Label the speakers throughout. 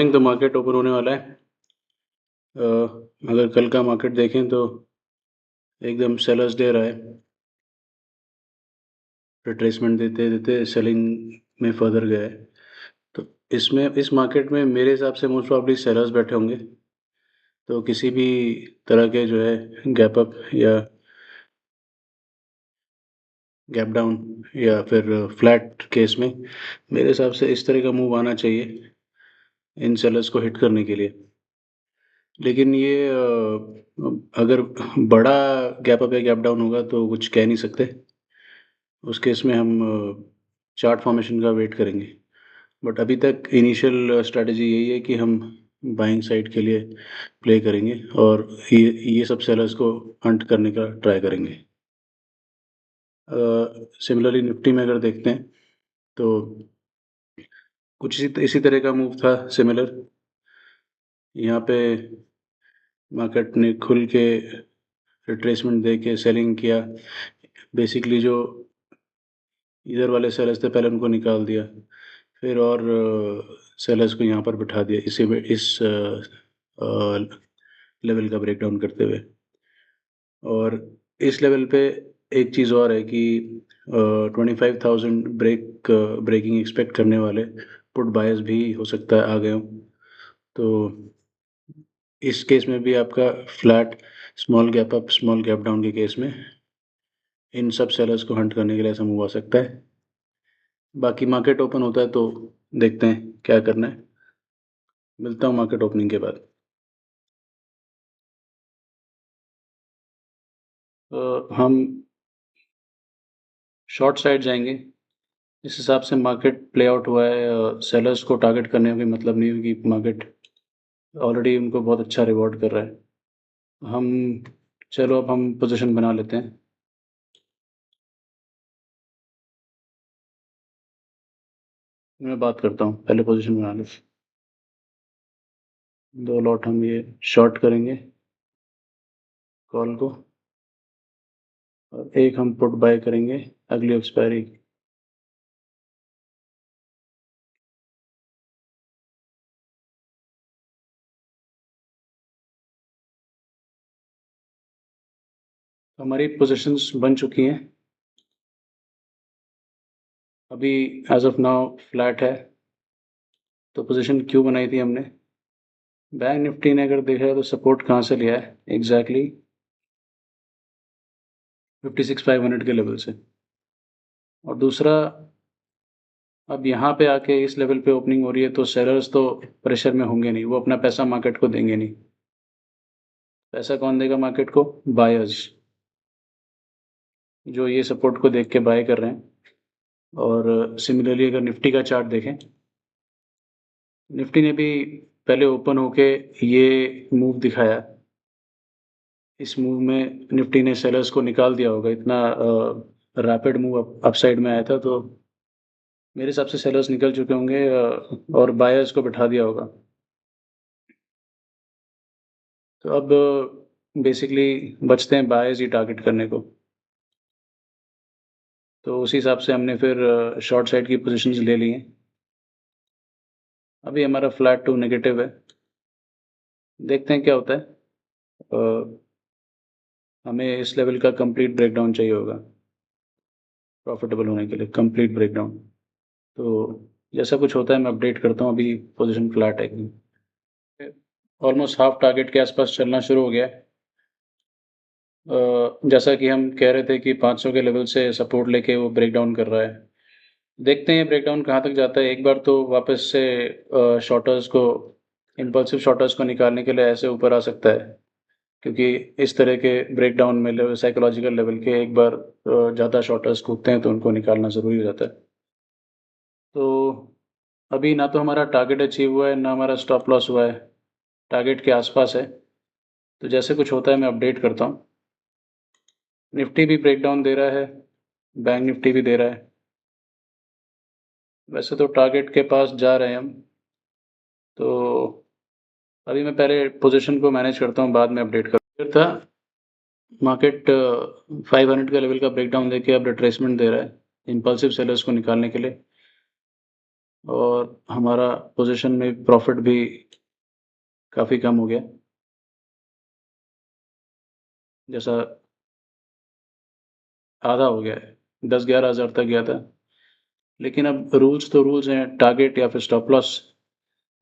Speaker 1: Morning the market open होने वाला है। अगर कल का मार्केट देखें तो एकदम सेलर्स डे रहा है। रिट्रेसमेंट देते सेलिंग में फर्दर गया है। तो इसमें इस मार्केट में मेरे हिसाब से मोस्ट प्रॉब्ली सेलर्स बैठे होंगे। तो किसी भी तरह के जो है गैप अप या गैप डाउन या फिर फ्लैट केस में मेरे हिसाब से इस तरह का मूव आना चाहिए इन सेलर्स को हिट करने के लिए। लेकिन ये अगर बड़ा गैप अप या गैप डाउन होगा तो कुछ कह नहीं सकते। उस केस में हम चार्ट फॉर्मेशन का वेट करेंगे। बट अभी तक इनिशियल स्ट्रैटेजी यही है कि हम बाइंग साइड के लिए प्ले करेंगे और ये सब सेलर्स को हंट करने का ट्राई करेंगे। सिमिलरली निफ्टी में अगर देखते हैं तो कुछ इसी तरह का मूव था सिमिलर। यहाँ पे मार्केट ने खुल के रिट्रेसमेंट दे के सेलिंग किया। बेसिकली जो इधर वाले सेलर्स थे पहले उनको निकाल दिया, फिर और सेलर्स को यहाँ पर बिठा दिया इसी में इस लेवल का ब्रेकडाउन करते हुए। और इस लेवल पे एक चीज़ और है कि 25,000 ब्रेकिंग एक्सपेक्ट करने वाले पुट बायर्स भी हो सकता है आ गए हों। तो इस केस में भी आपका flat small gap up small gap down के केस में इन सब सेलर्स को हंट करने के लिए ऐसा मूव आ सकता है। बाकी मार्केट ओपन होता है तो देखते हैं क्या करना है। मिलता हूँ मार्केट ओपनिंग के बाद। हम शॉर्ट साइड जाएंगे। इस हिसाब से मार्केट प्ले आउट हुआ है। सेलर्स को टारगेट करने का कोई मतलब नहीं है कि मार्केट ऑलरेडी उनको बहुत अच्छा रिवॉर्ड कर रहा है। चलो अब हम पोजीशन बना लेते हैं। मैं बात करता हूँ, पहले पोजीशन बना लो। 2 लॉट हम ये शॉर्ट करेंगे कॉल को और एक हम पुट बाय करेंगे अगली एक्सपायरी। हमारी पोजीशंस बन चुकी हैं। अभी एज ऑफ नाउ फ्लैट है। तो पोजीशन क्यों बनाई थी हमने? बैंक निफ्टी ने अगर देखा है तो सपोर्ट कहाँ से लिया है एग्जैक्टली 56,500 के लेवल से। और दूसरा, अब यहाँ पे आके इस लेवल पे ओपनिंग हो रही है तो सेलर्स तो प्रेशर में होंगे नहीं, वो अपना पैसा मार्केट को देंगे नहीं। पैसा कौन देगा मार्केट को? बायर्स, जो ये सपोर्ट को देख के बाय कर रहे हैं। और सिमिलरली अगर निफ्टी का चार्ट देखें, निफ्टी ने भी पहले ओपन होके ये मूव दिखाया। इस मूव में निफ्टी ने सेलर्स को निकाल दिया होगा, इतना रैपिड मूव अपसाइड में आया था। तो मेरे हिसाब से सेलर्स निकल चुके होंगे और बायर्स को बिठा दिया होगा। तो अब बेसिकली बचते हैं बायर्स ही टारगेट करने को। तो उसी हिसाब से हमने फिर शॉर्ट साइड की पोजीशंस ले ली हैं। अभी हमारा फ्लैट टू नेगेटिव है। देखते हैं क्या होता है। हमें इस लेवल का कंप्लीट ब्रेकडाउन चाहिए होगा प्रॉफिटेबल होने के लिए, कंप्लीट ब्रेकडाउन। तो जैसा कुछ होता है मैं अपडेट करता हूँ। अभी पोजीशन फ्लैट है एकदम, ऑलमोस्ट हाफ टारगेट के आसपास चलना शुरू हो गया है। जैसा कि हम कह रहे थे कि 500 के लेवल से सपोर्ट लेके वो ब्रेक डाउन कर रहा है। देखते हैं ब्रेक डाउन कहाँ तक जाता है। एक बार तो वापस से शॉर्टर्स को, इम्पल्सिव शॉर्टर्स को निकालने के लिए ऐसे ऊपर आ सकता है, क्योंकि इस तरह के ब्रेक डाउन में लेवल साइकोलॉजिकल लेवल के एक बार ज़्यादा शॉर्टर्स कूदते हैं तो उनको निकालना ज़रूरी हो जाता है। तो अभी ना तो हमारा टारगेट अचीव हुआ है ना हमारा स्टॉप लॉस हुआ है, टारगेट के आसपास है। तो जैसे कुछ होता है मैं अपडेट करता हूँ। निफ्टी भी ब्रेक डाउन दे रहा है, बैंक निफ्टी भी दे रहा है। वैसे तो टारगेट के पास जा रहे हैं हम। तो अभी मैं पहले पोजीशन को मैनेज करता हूँ, बाद में अपडेट था। मार्केट 500 का लेवल का ब्रेकडाउन देके अब रिट्रेसमेंट दे रहा है इम्पल्सिव सेलर्स को निकालने के लिए। और हमारा पोज़ीशन में प्रॉफ़िट भी काफ़ी कम हो गया। जैसा आधा हो गया है, 10-11 हज़ार तक गया था। लेकिन अब रूल्स तो रूल्स हैं, टारगेट या फिर स्टॉप लॉस,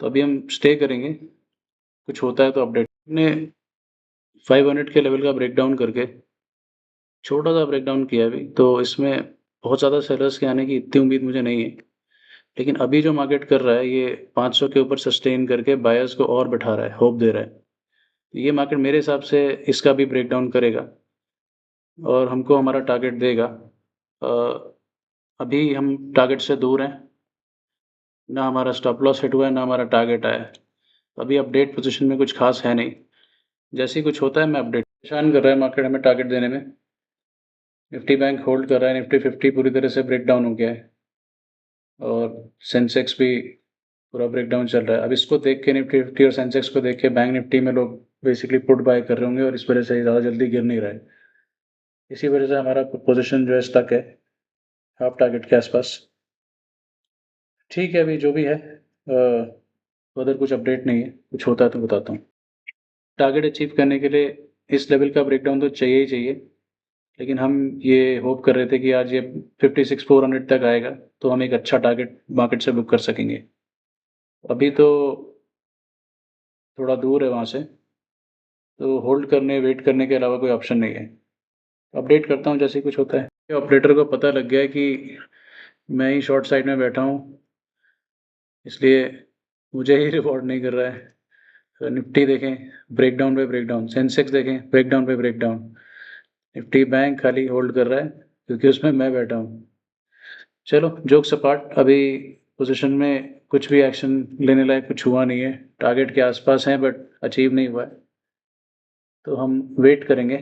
Speaker 1: तो अभी हम स्टे करेंगे, कुछ होता है तो अपडेट ने 500 के लेवल का ब्रेकडाउन करके छोटा-सा ब्रेकडाउन किया अभी, तो इसमें बहुत ज़्यादा सेलर्स के आने की इतनी उम्मीद मुझे नहीं है। लेकिन अभी जो मार्केट कर रहा है, ये 500 के ऊपर सस्टेन करके बायर्स को और बिठा रहा है, होप दे रहा है। ये मार्केट मेरे हिसाब से इसका भी ब्रेकडाउन करेगा और हमको हमारा टारगेट देगा। अ, अभी हम टारगेट से दूर हैं, ना हमारा स्टॉप लॉस हिट हुआ है, ना हमारा टारगेट आया है। अभी अपडेट पोज़ीशन में कुछ ख़ास है नहीं। जैसे ही कुछ होता है मैं अपडेट परेशान कर रहा है मार्केट हमें टारगेट देने में। निफ्टी बैंक होल्ड कर रहा है, निफ्टी 50 पूरी तरह से ब्रेकडाउन हो गया है और सेंसेक्स भी पूरा ब्रेकडाउन चल रहा है। अब इसको देख के निफ्टी 50 और सेंसेक्स को देख के बैंक निफ्टी में लोग बेसिकली पुट बाय कर रहे होंगे और इस वजह से ज़्यादा जल्दी गिर नहीं रहा है। इसी वजह से हमारा पोज़ीशन जो है स्टक है, हाफ टारगेट के आसपास। ठीक है, अभी जो भी है उधर कुछ अपडेट नहीं है, कुछ होता है तो बताता हूँ। टारगेट अचीव करने के लिए इस लेवल का ब्रेकडाउन तो चाहिए ही चाहिए, लेकिन हम ये होप कर रहे थे कि आज ये 56,400 तक आएगा, तो हम एक अच्छा टारगेट मार्केट से बुक कर सकेंगे। अभी तो थोड़ा दूर है वहाँ से, तो होल्ड करने, वेट करने के अलावा कोई ऑप्शन नहीं है। अपडेट करता हूँ जैसे ही कुछ होता है। ऑपरेटर को पता लग गया है कि मैं ही शॉर्ट साइड में बैठा हूँ, इसलिए मुझे ही रिवॉर्ड नहीं कर रहा है। तो निफ्टी देखें, ब्रेकडाउन पे ब्रेकडाउन, सेंसेक्स देखें, ब्रेकडाउन पे ब्रेकडाउन। निफ्टी बैंक खाली होल्ड कर रहा है क्योंकि उसमें मैं बैठा हूँ। चलो जोक्स अपार्ट, अभी पोजीशन में कुछ भी एक्शन लेने लायक कुछ हुआ नहीं है। टारगेट के आसपास हैं बट अचीव नहीं हुआ है, तो हम वेट करेंगे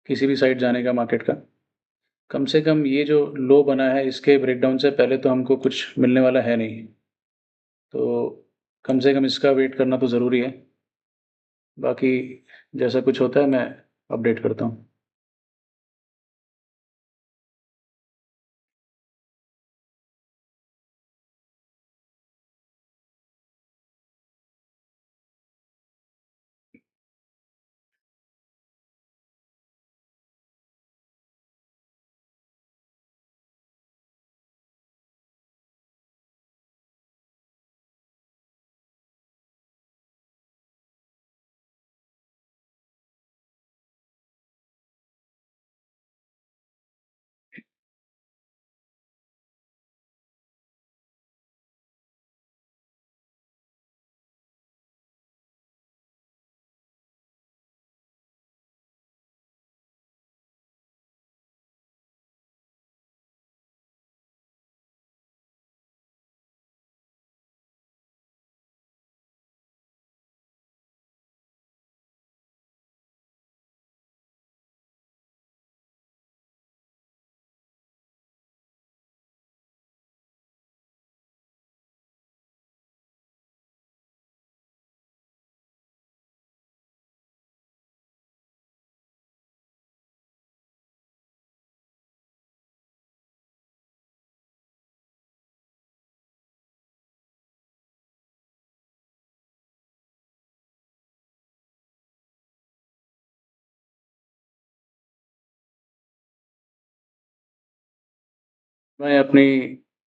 Speaker 1: किसी भी साइड जाने का मार्केट का। कम से कम ये जो लो बना है इसके ब्रेकडाउन से पहले तो हमको कुछ मिलने वाला है नहीं, तो कम से कम इसका वेट करना तो ज़रूरी है। बाकी जैसा कुछ होता है मैं अपडेट करता हूँ। मैं अपनी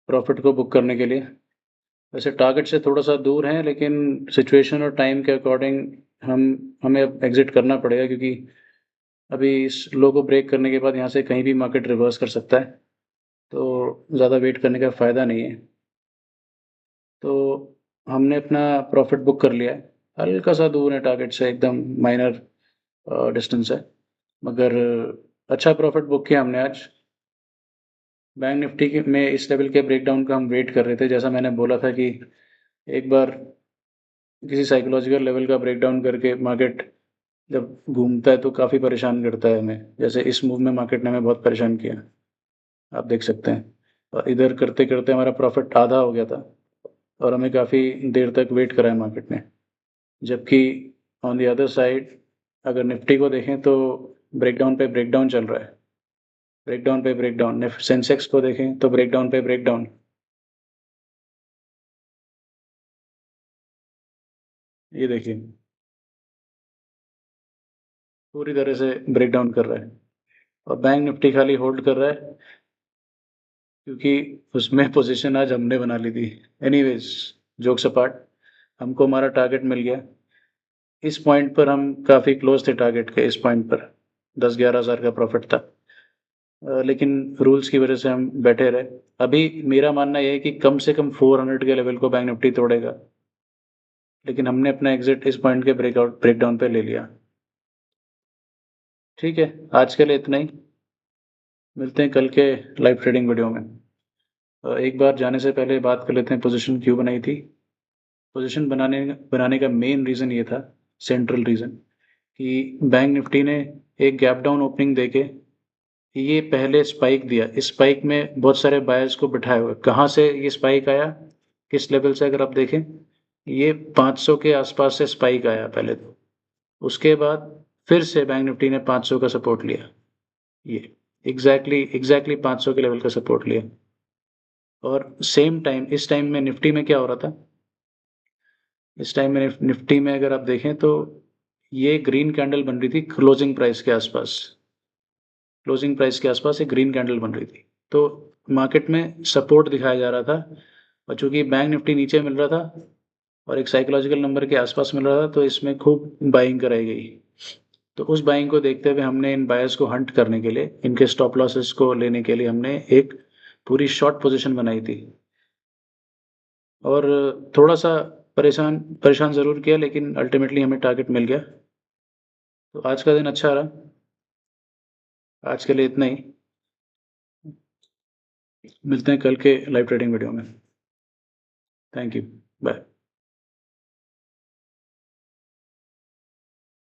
Speaker 1: प्रॉफ़िट को बुक करने के लिए वैसे टारगेट से थोड़ा-सा दूर हैं, लेकिन सिचुएशन और टाइम के अकॉर्डिंग हम हमें अब एग्ज़िट करना पड़ेगा क्योंकि अभी इस लो को ब्रेक करने के बाद यहाँ से कहीं भी मार्केट रिवर्स कर सकता है, तो ज़्यादा वेट करने का फ़ायदा नहीं है। तो हमने अपना प्रॉफ़िट बुक कर लिया है, हल्का-सा दूर है टारगेट से, एकदम माइनर डिस्टेंस है, मगर अच्छा प्रॉफ़िट बुक किया हमने आज। बैंक निफ्टी के में इस लेवल के ब्रेकडाउन का हम वेट कर रहे थे, जैसा मैंने बोला था कि एक बार किसी साइकोलॉजिकल लेवल का ब्रेकडाउन करके मार्केट जब घूमता है तो काफ़ी परेशान करता है हमें। जैसे इस मूव में मार्केट ने हमें बहुत परेशान किया, आप देख सकते हैं। और इधर करते-करते हमारा प्रॉफ़िट आधा हो गया था और हमें काफ़ी देर तक वेट कराया मार्केट ने। जबकि ऑन द अदर साइड अगर निफ्टी को देखें तो ब्रेकडाउन पे ब्रेकडाउन चल रहा है। ब्रेकडाउन पे ब्रेकडाउन। सेंसेक्स को देखें तो ब्रेकडाउन पे ब्रेकडाउन। ये देखिए, पूरी तरह से ब्रेकडाउन कर रहा है और बैंक निफ्टी खाली होल्ड कर रहा है क्योंकि उसमें पोजीशन आज हमने बना ली थी। एनीवेज, जोक्स अपार्ट, हमको हमारा टारगेट मिल गया। इस पॉइंट पर हम काफ़ी क्लोज थे टारगेट के। इस पॉइंट पर 10-11 हज़ार का प्रॉफिट था, लेकिन रूल्स की वजह से हम बैठे रहे। अभी मेरा मानना यह है कि कम से कम 400 के लेवल को बैंक निफ्टी तोड़ेगा, लेकिन हमने अपना एग्जिट इस पॉइंट के ब्रेकडाउन पे ले लिया। ठीक है, आज के लिए इतना ही। मिलते हैं कल के लाइव ट्रेडिंग वीडियो में। एक बार जाने से पहले बात कर लेते हैं पोजीशन क्यों बनाई थी। पोजीशन बनाने का मेन रीज़न ये था, सेंट्रल रीज़न, कि बैंक निफ्टी ने एक गैप डाउन ओपनिंग देके ये पहले स्पाइक दिया। इस स्पाइक में बहुत सारे बायर्स को बिठाए हुए। कहाँ से ये स्पाइक आया, किस लेवल से, अगर आप देखें, ये 500 के आसपास से स्पाइक आया पहले तो। उसके बाद फिर से बैंक निफ्टी ने 500 का सपोर्ट लिया। ये एग्जैक्टली 500 के लेवल का सपोर्ट लिया। और सेम टाइम, इस टाइम में निफ्टी में क्या हो रहा था, इस टाइम में निफ्टी में अगर आप देखें तो ये ग्रीन कैंडल बन रही थी क्लोजिंग प्राइस के आसपास। क्लोजिंग प्राइस के आसपास एक ग्रीन कैंडल बन रही थी, तो मार्केट में सपोर्ट दिखाया जा रहा था। और चूंकि बैंक निफ्टी नीचे मिल रहा था और एक साइकोलॉजिकल नंबर के आसपास मिल रहा था, तो इसमें खूब बाइंग कराई गई। तो उस बाइंग को देखते हुए हमने इन बायर्स को हंट करने के लिए, इनके स्टॉप लॉसेस को लेने के लिए हमने एक पूरी शॉर्ट पोजीशन बनाई थी। और थोड़ा सा परेशान परेशान ज़रूर किया, लेकिन अल्टीमेटली हमें टारगेट मिल गया। तो आज का दिन अच्छा रहा। आज के लिए इतना ही। मिलते हैं कल के लाइव ट्रेडिंग वीडियो में। Thank you. बाय।